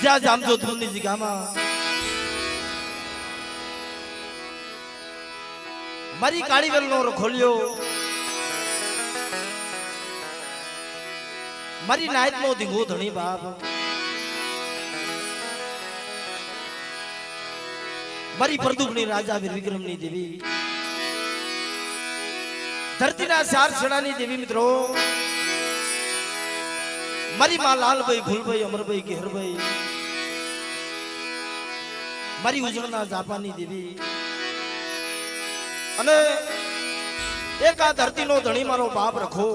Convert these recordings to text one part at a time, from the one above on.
જ્યાં જામજોધપુરની જગ્યામાં મારી કાળી વેલનો રખોલ્યો મારી નાયતનો ધીંગો ધણી બાપ મારી પરદુખની રાજા વીર વિક્રમની દેવી ધરતીના ચાર છેડાની દેવી મિત્રો મારી માં લાલભાઈ ભૂલભાઈ અમરભાઈ ગેહરભાઈ મારી ઉજળના જાપાની દેવી અને એક આ ધરતીનો ધણી મારો બાપ રખો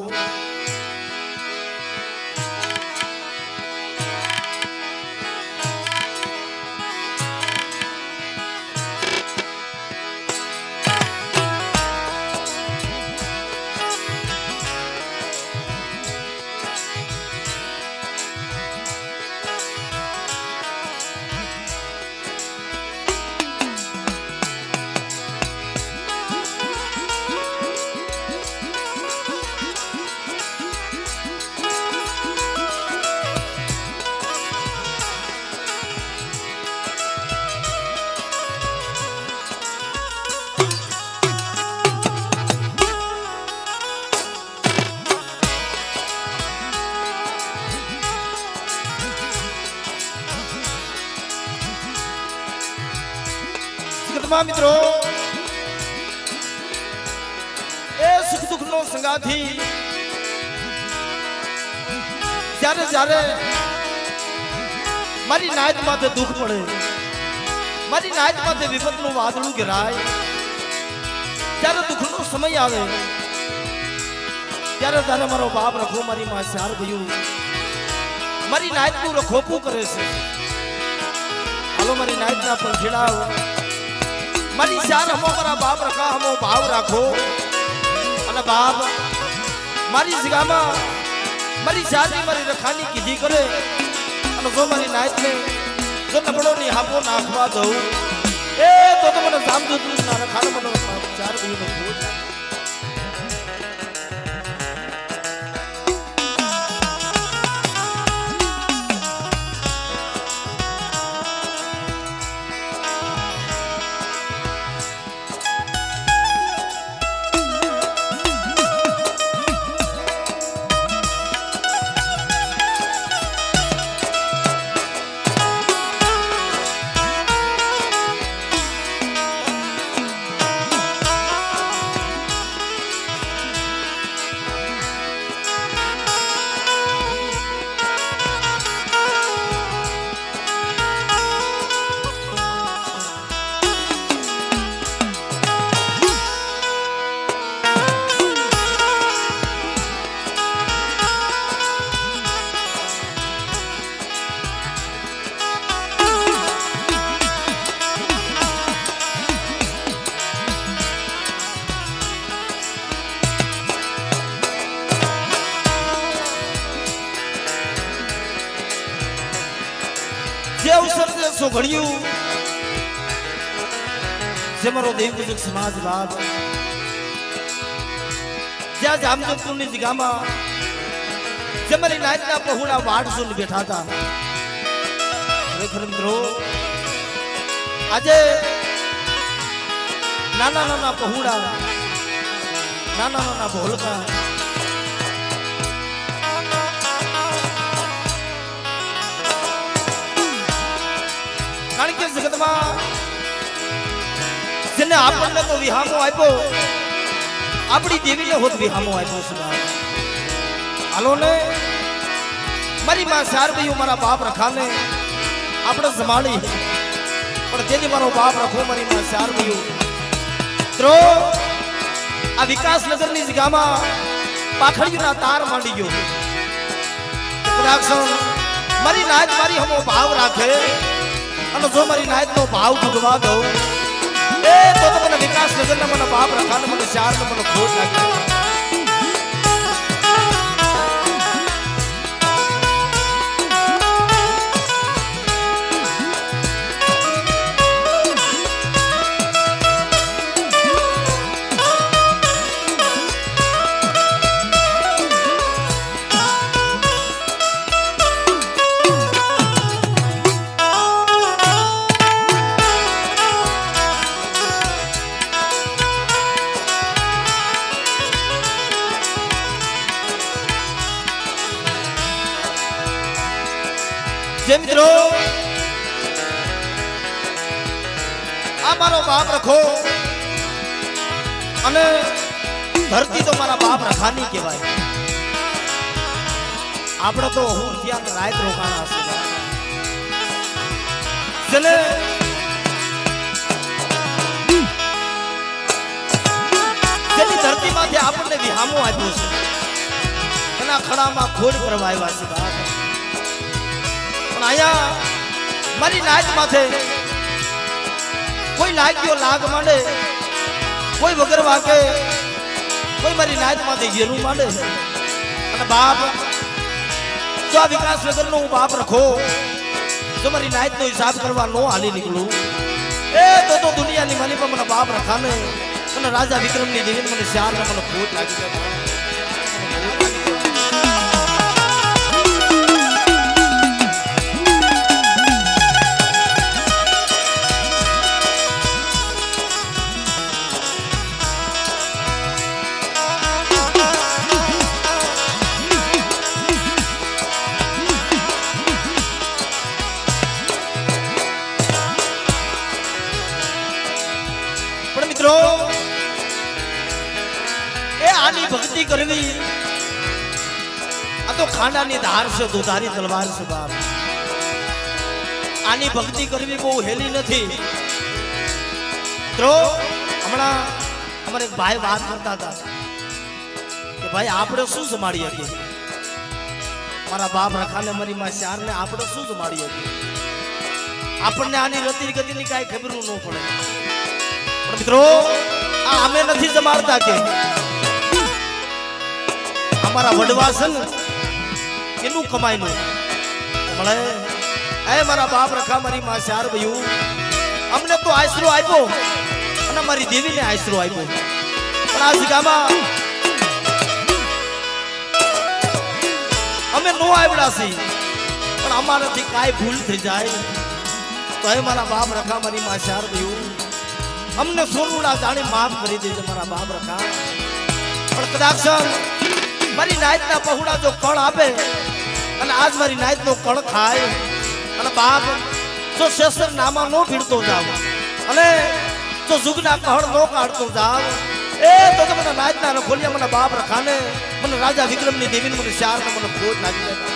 મિત્રો એ સુખ દુઃખ નો સંગાથી જ્યારે જ્યારે મારી નાયત માથે દુઃખ પડે મારી નાયત માથે વિપત નું વાદળું ઘેરાય ત્યારે દુઃખ નો સમય આવે ત્યારે તારે મારો બાપ રખો મારી માં ચાર ભયું મારી નાયત નું રખોપું કરે છે હાલો મારી નાયત ના પંખીડાઓ મારી ચાર હમો મારા બાપ રખા હમો ભાવ રાખો અને બાપ મારી જગ્યામાં મારી ચારની મારી રખાની કીધી કરે અને જો મારી નાયતને જો નબળો ની હાપો નાખવા દઉં એ તો મને જામજોધપુર ના રખાને મને ચાર ભાઈનો ભૂત જે અવસર છે સોઘડિયું જે મારો દેવપૂજક સમાજ બાપ જ્યાં જામજોધપુરની જગ્યામાં જે મારી નાયતના પહોળા વાડ જોઈને બેઠા હતા ખરેખર મિત્રો આજે નાના નાના પહોળા નાના નાના ભોલકા કારણ કે જગતમાં જેને આપણને તો વિહામો આપ્યો આપણી દેવીને હોત વિહામો આપ્યો છે હાલો ને મારી માં ચાર ભાઈઓ મારા બાપ રખાને આપણે જમાડી પણ તેની મારો બાપ રખો મારી માં ચાર ભાઈઓ મિત્રો આ વિકાસનગરની જગ્યામાં પાખડીના તાર માંડી ગયો મારી નાયત મારી હમો ભાવ રાખે અને જો મારી નાયત નો ભાવ ભૂગવા દઉં એ તો મને વિકાસનગરના મને બાપ રખાને મને ચાર ને મને ખોટ લાગે જે મિત્રો આ મારો બાપ રખો અને ધરતી તો મારા બાપ રખાની કહેવાય. આપણે તો હું ત્યાં રાત રોકાણા હશે જેને જેની ધરતીમાંથી આપણને વિહામો આપ્યો છે એના ખડામાં ખોડ કરવા આવ્યા છે બાપ. પણ અહીંયા મારી નાચ માથે કોઈ લાગ્યો લાગ માંડે, કોઈ વગર વાગે, કોઈ મારી નાચ માથે ઝેરું માંડે. અને બાપ જો આ વિકાસનગરનો હું બાપ રખો, જો મારી નાચનો હિસાબ કરવા નો હાલી નીકળું એ તો દુનિયાની માલી પર મને બાપ રખાને અને રાજા વિક્રમની દેવીને મને શ્યાર મને ખોટ લાગી જાય. મિત્રો એ આની ભક્તિ કરવી આ તો ખાંડાની ધાર છે, દુધારી તલવાર છે બાપ. આની ભક્તિ કરવી બહુ હેલી નથી. મિત્રો હમણાં અમારે એક ભાઈ વાત કરતા હતા કે ભાઈ આપણે શું જમાડી શકીએ, મારા બાપ રખાને મારી માં શ્યારને આપણે શું જમાડી શકીએ, આપણને આની રતી ગતિની કાંઈ ખબર ન પડે. મિત્રો આ અમે નથી જમાડતા કે અમારા વડવા છે ને એનું કમાઈનું મળે. એ મારા બાપ રખા મારી માં શ્યાર ભયું અમને તો આશરો આપ્યો અને મારી દેવીને આશરો આપ્યો. પણ આ જગ્યામાં અમે નો આવડા છીએ પણ અમારાથી કાંઈ ભૂલ થઈ જાય તો એ મારા બાપ રખા મારી માં શ્યાર ભયું અમને સોનુડા જાણી માફ કરી દેજો મારા બાપ રખા. પણ કદાચ મારી નાયતના પહોળા જો કળ આપે અને આજ મારી નાયતનો કળ ખાય અને બાપ જો શેષર નામા નો ભીડતો જાવ અને જો જુગના કહળ નો કાઢતો જાવ એ તો મને નાયતના રખોલિયા મને બાપ રખાને મને રાજા વિક્રમની દેવીને મને શ્યારને મને ખોટ લાગી જાય.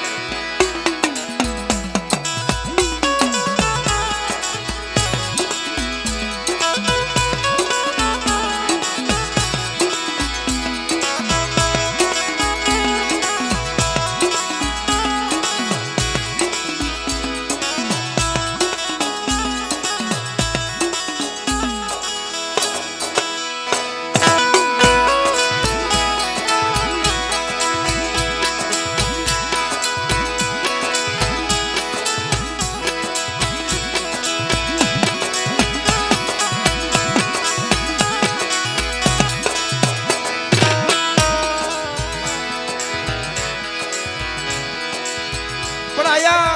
પણ આયા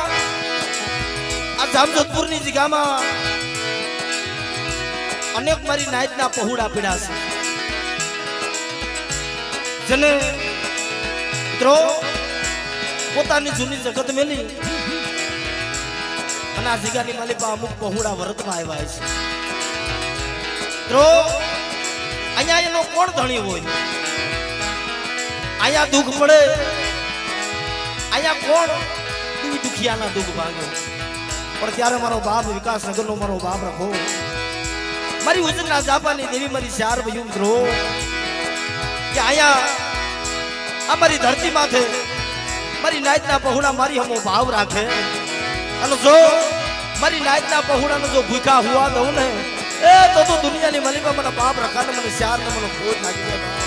આ જામજોધપુરની જગ્યામાં અનેક મારી નાયતના પહોળા પીડા છે જેને મિત્રો પોતાની જૂની જગત મેલી અને આ જગ્યાની માલિકા અમુક પહોળા વરતમાં આવ્યા છે. મિત્રો અહીંયા એનો કોણ ધણી હોય, અહીંયા દુઃખ પડે અહીંયા કોણ દુખિયાના દુઃખ ભાગે. પણ ત્યારે મારો બાપ વિકાસનગરનો મારો બાપ રખો મારી ઉજના જાપાની દેવી મારી શ્યાર ભયું મિત્રો કે અહીંયા અમારી ધરતી માથે મારી નાયતના પહોળા મારી હમો ભાવ રાખે અને જો મારી નાયતના પહોળાનો જો ભૂખા હુવા દઉં ને એ તો દુનિયાની માલિકા મને બાપ રખાને મને શ્યારને મને ખોટ લાગી જાય.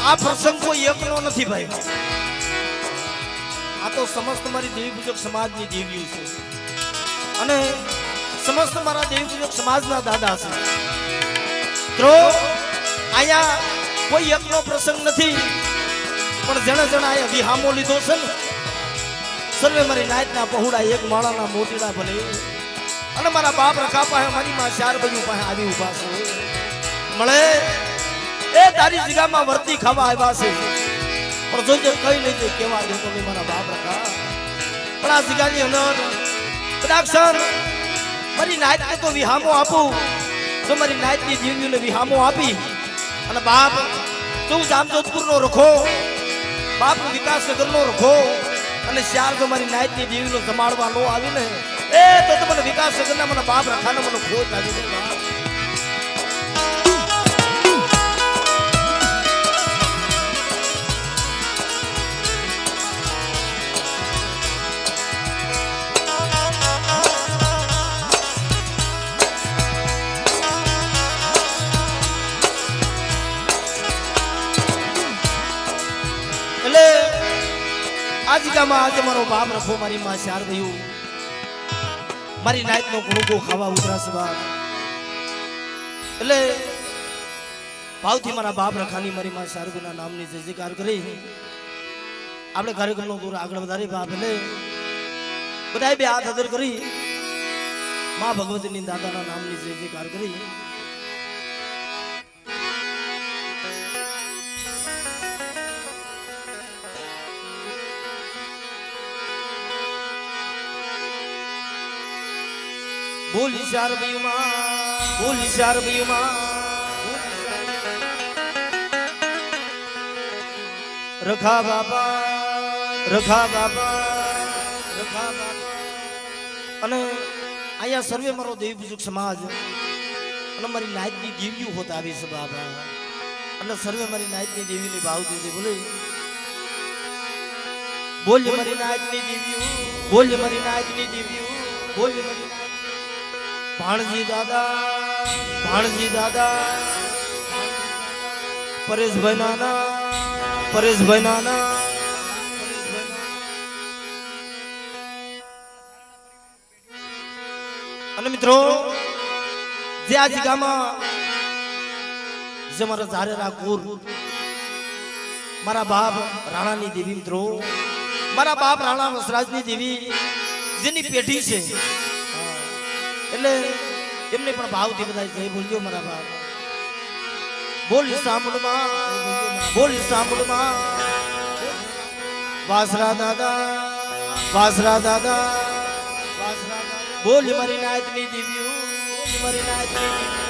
આ પ્રસંગ કોઈ એકનો નથી ભાઈ, આ તો સમસ્ત મારી દેવી પૂજક સમાજની દેવીઓ છે અને સમસ્ત મારા દેવી પૂજક સમાજના દાદા છે. તો અહીંયા કોઈ એકનો પ્રસંગ નથી પણ જણા જણા એ વિહામો લીધો છે ને સર્વે મારી નાયતના પહોળા એક માળાના મોતીડા ભલે અને મારા બાપ રખા પાસે મારી માં ચાર બાજુ પાસે આવી ઉભા છે મળે એ તારી જગ્યામાં વર્તી ખાવા આવ્યા છે પણ જોજે કઈ લેજે કેવા દેતો ને મારા બાપ રખા પણ આ જગ્યાની અંદર કદાચ મારી નાયતને તો વિહામો આપું તો મારી નાયતની જીવીને વિહામો આપી અને બાપ તું જામજોધપુરનો રખો બાપનો વિકાસનગરનો રખો અને ચાર જો મારી નાયતની દેવીનો જમાડવા નો આવીને એ તો મને વિકાસનગરના મને બાપ રખાને મને ખોટ લાગી ગઈ બાપ આજે મારો બાપ રખો મારી માં ચાર ગયું મારી નાયત નો ગુણકો ખાવા ઉતરાશે બાપ એટલે ભાવથી મારા બાપ રખાની મારી માં ચાર ગુના નામની જય જયકાર કરી આપણે કાર્યક્રમનો દૂર આગળ વધારી બાપ એટલે બધાએ બે હાથ અદર કરી માં ભગવતીની દાદાના નામની જય જયકાર કરી બોલી ચાર બયુમાં રખા બાબા અને અહીંયા સર્વે મારો દેવી પૂજક સમાજ અને મારી નાયતની દેવીઓ હોત આવી છે બાબા અને સર્વે મારી નાયતની દેવીની ભાવતી છે બોલે બોલ મારી નાયતની દેવીઓ બોલ મારી નાયતની દેવીઓ બોલ મારી ભાણજી દાદા પરેશભાઈ નાના અને મિત્રો જે આ જગ્યામાં જે મારા ધારેરા કુર મારા બાપ રાણાની દેવી મિત્રો મારા બાપ રાણા વસરાજની દેવી જેની પેઢી છે એટલે એમને પણ ભાવથી બધા જય બોલજો મારા બાપ બોલ સાંભળમાં વાસરા દાદા બોલ મારી નાયતની દેવીઓ મારી નાયતની દેવીઓ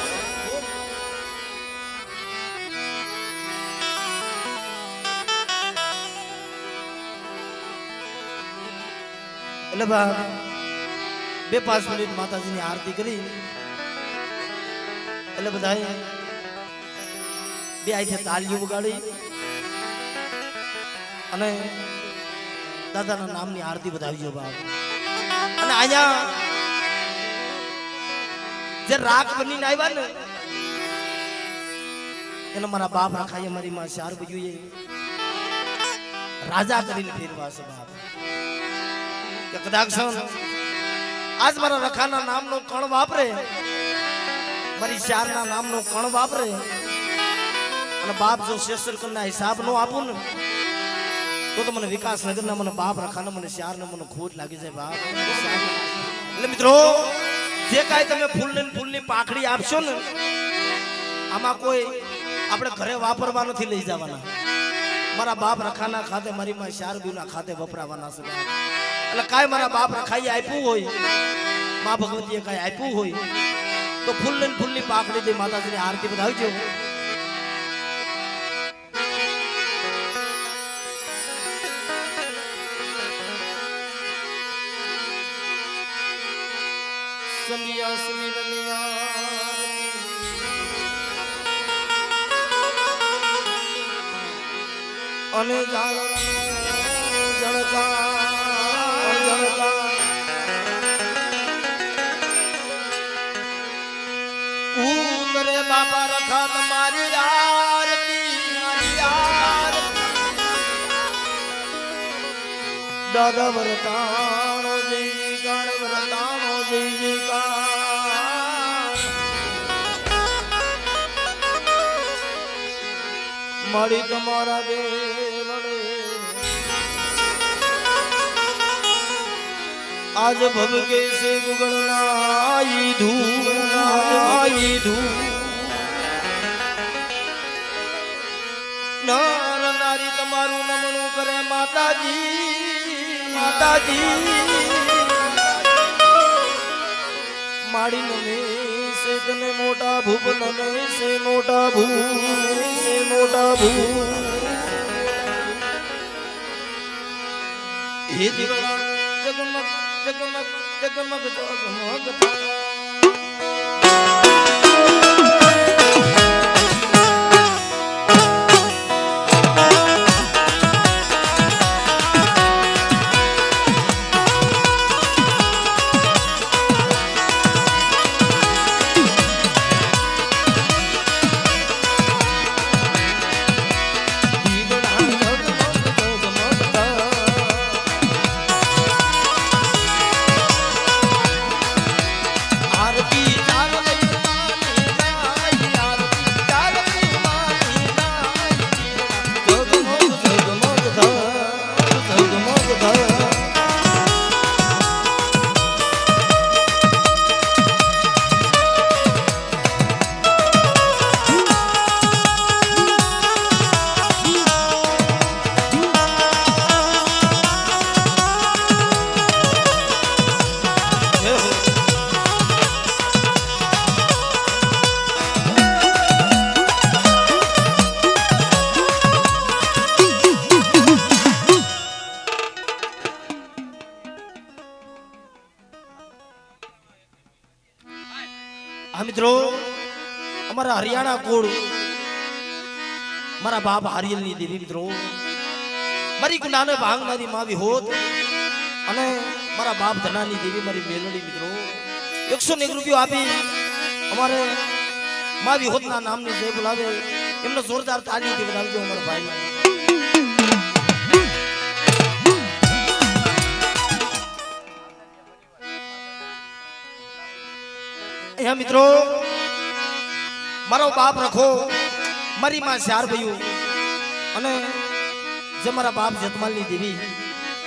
એટલે બાપ 2-5 મિનિટ માતાજીની આરતી કરી એટલે બધાએ બે આઈ તાળીઓ વગાડી અને દાદાના નામની આરતી બતાવીજો બાપ અને અહીંયા જે રાગ બનીને આવ્યા ને એને મારા બાપ રાખાએ મારી માં ચાર બજુએ રાજા કરીને ફેરવા છે બાપ કે કદાચ આજ મારા રખાના નામનો કણ વાપરે મારી ચારના નામનો કણ વાપરે અને બાપ જો શેષરકરના હિસાબ નો આપું ને તો મને વિકાસનગરના મને બાપ રખાને મને ચારને મને ખોટ લાગી જાય બાપ એટલે મિત્રો જે કાંઈ તમે ફૂલની પાખડી આપશો ને આમાં કોઈ આપણે ઘરે વાપરવા નથી લઈ જવાના મારા બાપ રખાના ખાતે મારી માં ચાર બીના ખાતે વપરાવાના છે એટલે કાંઈ મારા બાપ રખાઈ આપ્યું હોય માં ભગવતીએ કાંઈ આપ્યું હોય તો ફૂલની પાકડી દે માતાજીની આરતી બતાવજો સંધ્યા સુમિરનિયા અને જળકા ઉતરે બાપા રખા તમારી દાદા વરતાણો જય જયકાર વરતાણો જય જયકાર મારી તમારા દેવળે આજ ભવકે સે ગુગળના ઈધું નર નારી તમારું નમણું કરે માતાજી માડી નમે સે તને મોટા ભૂપ નમે સે મોટા ભૂ હે દીવડા જગમગ જગમગ જગમગ જગમગ મિત્રો અમારા હરિયાણા કુળ મારા બાપ હારિયલની દેવી મિત્રો મારી ગુનાને ભાંગનારી માવી હોત અને મારા બાપ ધનાની દેવી મારી મેલડી મિત્રો 101 રૂપિયો આપી અમારે માવી હોતના નામની જય બોલાવે એમને જોરદાર તાળીથી વધાવજો અમારા ભાઈ અહીંયા મિત્રો મારો બાપ રખો મારી માં 4 ભાઈઓ અને જે મારા બાપ જતમાલની દેવી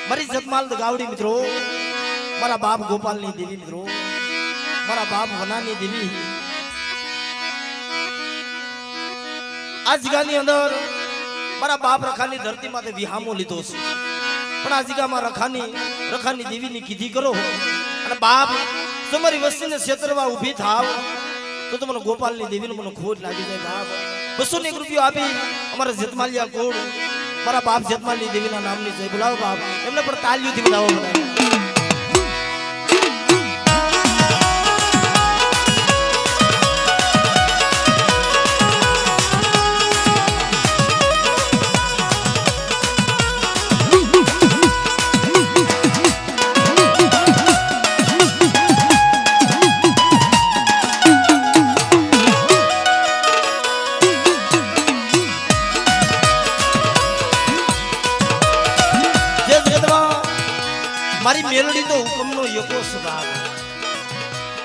મારી જતમાલ ગાવડી મિત્રો મારા બાપ ગોપાલની દેવી મિત્રો મારા બાપ વનાની દેવી આ જગ્યાની અંદર મારા બાપ રખાની ધરતી માટે વિહામો લીધો છે પણ આ જગ્યામાં રખાની દેવીની કીધી કરો અને બાપ તમારી વસ્તીને ક્ષેત્રમાં ઊભી થાવ તો તમને ગોપાલની દેવીને મને ખોટ લાગી જાય બાપ 201 રૂપિયો આપી અમારા જતમાલિયા કોડ મારા બાપ જતમાલની દેવીના નામની જય બોલાવો બાપ એમને પણ તાલીઓથી બોલાવો બધા મારી મેલડી તો હુકમનો યકો સ્વભાવ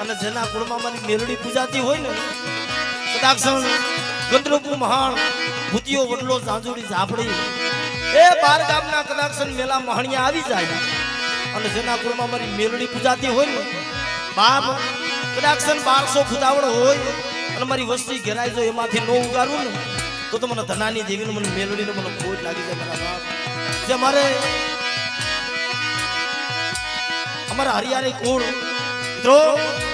અને જેના કુળમાં મારી મેલડી પૂજાતી હોય ને કદાક્ષણ ગંધર્વપુર મહાણ ભૂતિયો વડલો ઝાંઝુડી ઝાપડી એ 12 ગામના કદાક્ષણ મેલા મહાણિયા આવી જાય અને જેના કુળમાં મારી મેલડી પૂજાતી હોય ને બાપ કદાક્ષણ 1200 ફૂટાવડ હોય અને મારી વસ્તી ઘેરાઈ જો એમાંથી નો ઉગારું ને તો મને ધનાની દેવીને મને મેલડીને મને ખોટ લાગી જાય મારા બાપ જે મારે અમારા હરિયાણી કુળ મિત્રો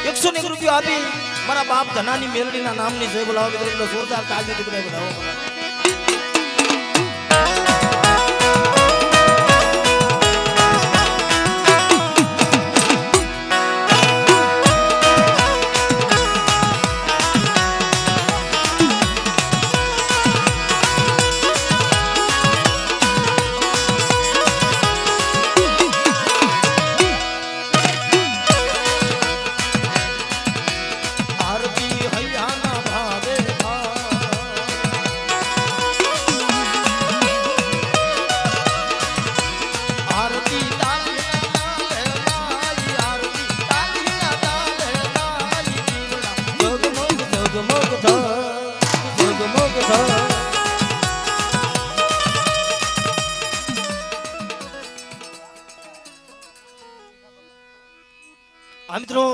101 રૂપિયો આપી મારા બાપ ધનાની મેલડીના નામની જય બોલાવો મિત્રો જોરદાર તાળીથી બોલાવો આ મિત્રો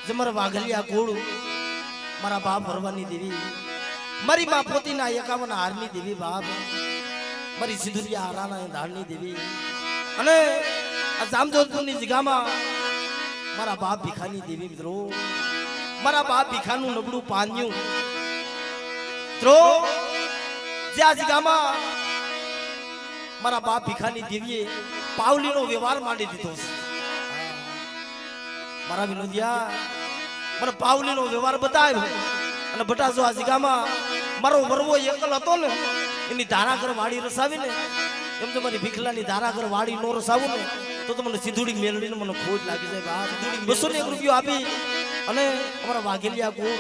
જે મારા વાઘલિયા કુળ મારા બાપ ભરવાની દેવી મારી માં પોતીના 51 હારની દેવી બાપ મારી સિંધુરિયા હારાના ધારની દેવી અને આ જામજોધપુરની જગ્યામાં મારા બાપ ભીખાની દેવી મિત્રો મારા બાપ ભીખાનું નબળું પાન્યું મિત્રો જે આ જગ્યામાં મારા બાપ ભીખાની દેવીએ પાવલીનો વ્યવહાર માંડી દીધો છે મારા વિનોદિયા મને પાવલીનો વ્યવહાર બતાવ્યો અને બટા જો આ જગ્યામાં મારો વરવો એકલ હતો ને એની ધારાગર વાડી રસાવીને એમ તો મારી ભીખલાની ધારાગર વાડી નો રસાવું ને તો મને સીધુડી મેલડીને મને ખોટ લાગી જાય બાપ 201 રૂપિયો આપી અને અમારા વાઘેલિયા કુળ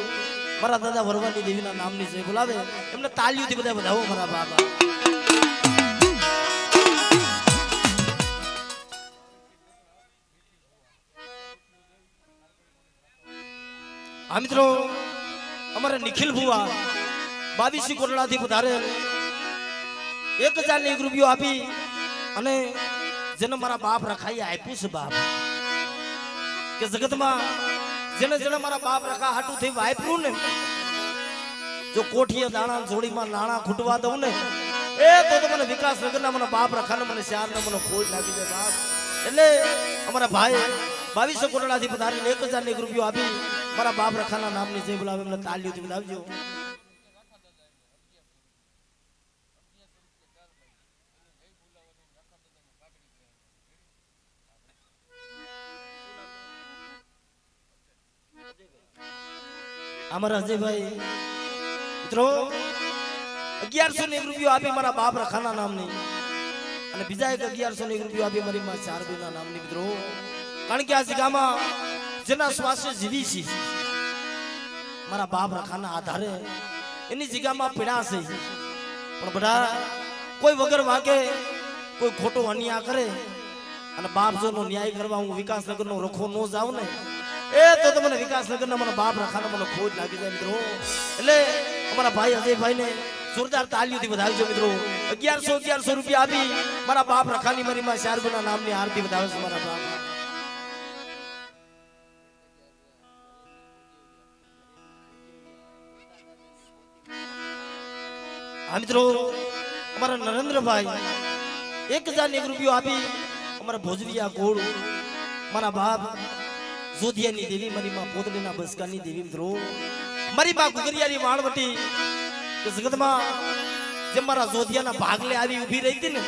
મારા દાદા વરવાની દેવીના નામની જય બોલાવે એમને તાલીઓથી બધા વધાવો મારા બાપા આ મિત્રો અમારે નિખિલ ભુવા 22 કોટડાથી પધારે 1001 રૂપિયો આપી અને જેને મારા બાપ રખાઈ આપ્યું છે બાપ કે જગતમાં જેને જેને મારા બાપ રખા હાટું થઈ વાપર્યું ને જો કોઠીએ દાણા જોડીમાં નાણા ખૂટવા દઉં ને એ તો મને વિકાસ નગરના મને બાપ રખાને મને શારને મને ખોટ લાગી જાય બાપ એટલે અમારા ભાઈ 22 કોટડાથી પધારીને 1001 રૂપિયો આપી મારા બાપ રખાના નામની જય બોલાવે એમને તાલીઓથી બોલાવજો અમારા અજયભાઈ મિત્રો 1101 રૂપિયો આપી મારા બાપ રખાના નામની અને બીજા એક 1101 રૂપિયો આપી મારી માં ચારબીના નામની મિત્રો કારણ કે આ જગ્યામાં જેના શ્વાસે જીવી છે મારા બાપ રખાના આધારે એની જગ્યામાં પીડા છે પણ બધા કોઈ વગર વાગે કોઈ ખોટો અન્યાય કરે અને બાપ જોનો ન્યાય કરવા હું વિકાસનગરનો રખો ન જાઉં ને એ તો મને વિકાસનગરના મને બાપ રખાને મને ખોટ લાગી જાય મિત્રો એટલે અમારા ભાઈ અજયભાઈને જોરદાર તાલીઓથી વધાવજો મિત્રો 1100 રૂપિયા આપી મારા બાપ રખાની મારી માં ચારબીના નામની આરતી વધાવે છે મારા બાપ આ મિત્રો અમારા નરેન્દ્રભાઈ 1001 રૂપિયો આપી અમારા ભોજવિયા ગોળ મારા બાપ જોધિયાની દેવી મારી માં પોતડીના બસકાની દેવી મિત્રો મારી બા ગુગરિયાની વાણવટી કે જગતમાં જેમ મારા જોધિયાના ભાગલે આવી ઊભી રહી હતી ને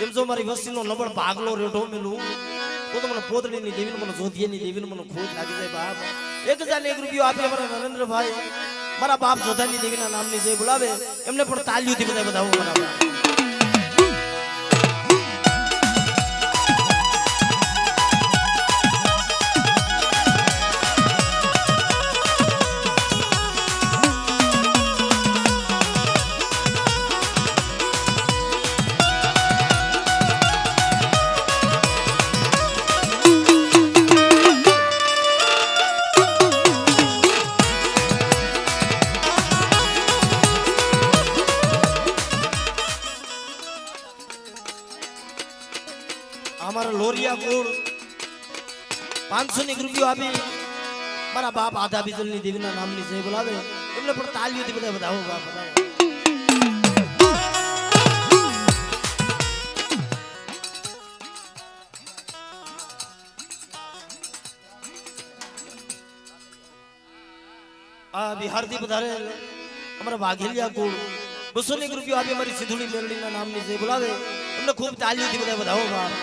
એમ જો મારી વસ્તીનો નબળ ભાગલો રેઢો મેલું તો મને પોતડીની દેવીને મને જોધિયાની દેવીને મને ખોટ લાગી જાય બાપ 1001 રૂપિયો આપી અમારા નરેન્દ્રભાઈ મારા બાપ જોધાની દેવીના નામની જય બોલાવે એમને પણ તાલીઓથી બધા વધાવો મારા બાપ અમારા લોરિયા કુળ 501 રૂપિયો આપી મારા બાપ આધા બીજલની દેવીના નામની જય બોલાવે એમને પણ તાલીઓથી બધા વધાવો બાપ વધાવો આ બિહારથી પધારે અમારા વાઘેલિયા કુળ 201 રૂપિયો આપી મારી સિંધુડી મેલડીના નામની જય બોલાવે એમને ખૂબ તાલીઓથી બધા વધાવો બાપ